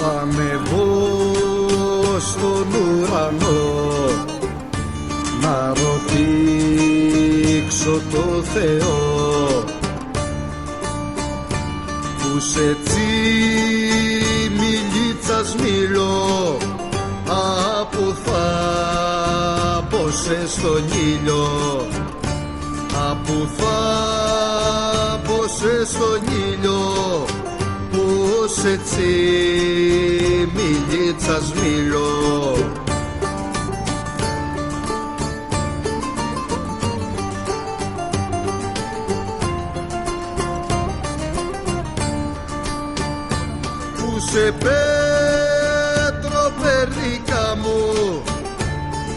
Θα ανεβώ στον ουρανό να ρωτήξω το Θεό που σε τσιμιλίτσας μιλώ από θάμπωσε στον ήλιο, από θάμπωσε στον ήλιο, πως έτσι μιλίτσας μιλώ. Που σε πέτρο περδίκα μου,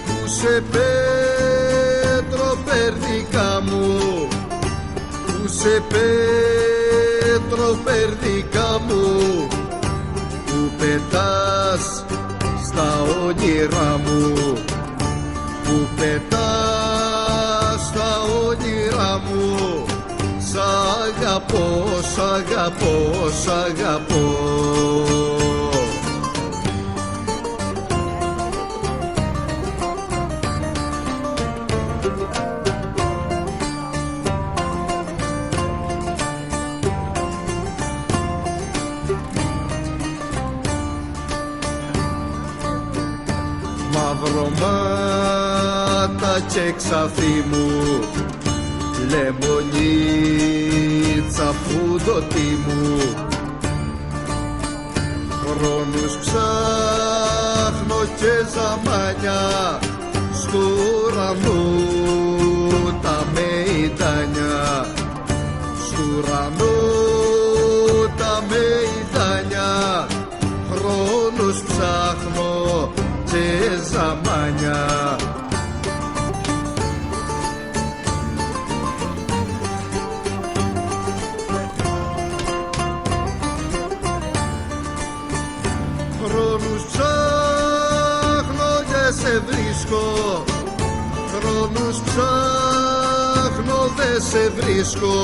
που σε πέτρο περδίκα μου, που σε πέτρο περδίκα μου, που πετάς στα όνειρά μου, που πετάς στα όνειρά μου. Σ' αγαπώ, σ' αγαπώ, σ' αγαπώ. Μαυρωμάτα και ξαφή μου, λεμονίτσα φούντοτη μου, χρόνους ψάχνω και ζαμάνια στου ουρανού τα μεϊτάνια, στου ουρανού τα μεϊτάνια, χρόνους ψάχνω και ζαμάνια. Χρόνους ψάχνω και σε βρίσκω, χρόνους ψάχνω δε σε βρίσκω,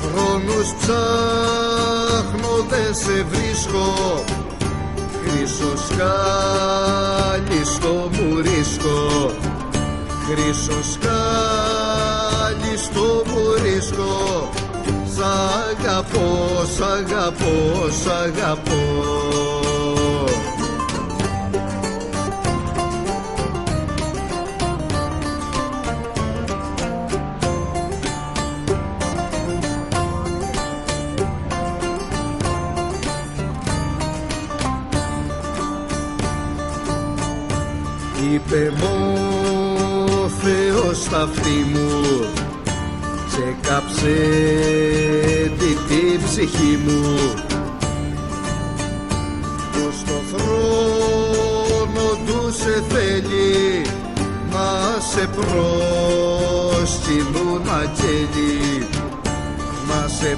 χρόνους ψάχνω δε σε βρίσκω. Χρυσό σκάλι στο μουρίσκο, χρυσό σκάλι στο μουρίσκο. Σ' αγαπώ, σ' αγαπώ, σ' αγαπώ. Είπε μου ο Θεός στα αυτή μου και κάψε την ψυχή μου, πως το θρόνο του σε θέλει να σε προσκυνούν αγγέλοι, να σε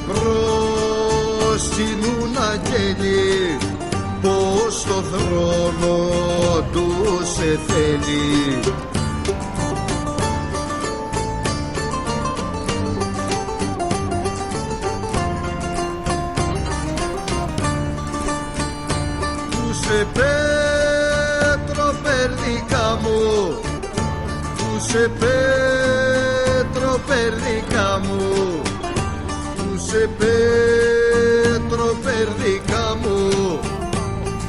προσκυνούν αγγέλοι, πως το θρόνο του σε θέλει. Που σε πέτρο περδίκα μου, που σε πέτρο περδίκα μου, που σε πέτρο περδίκα μου,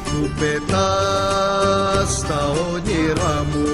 που πετάς στα όνειρά μου.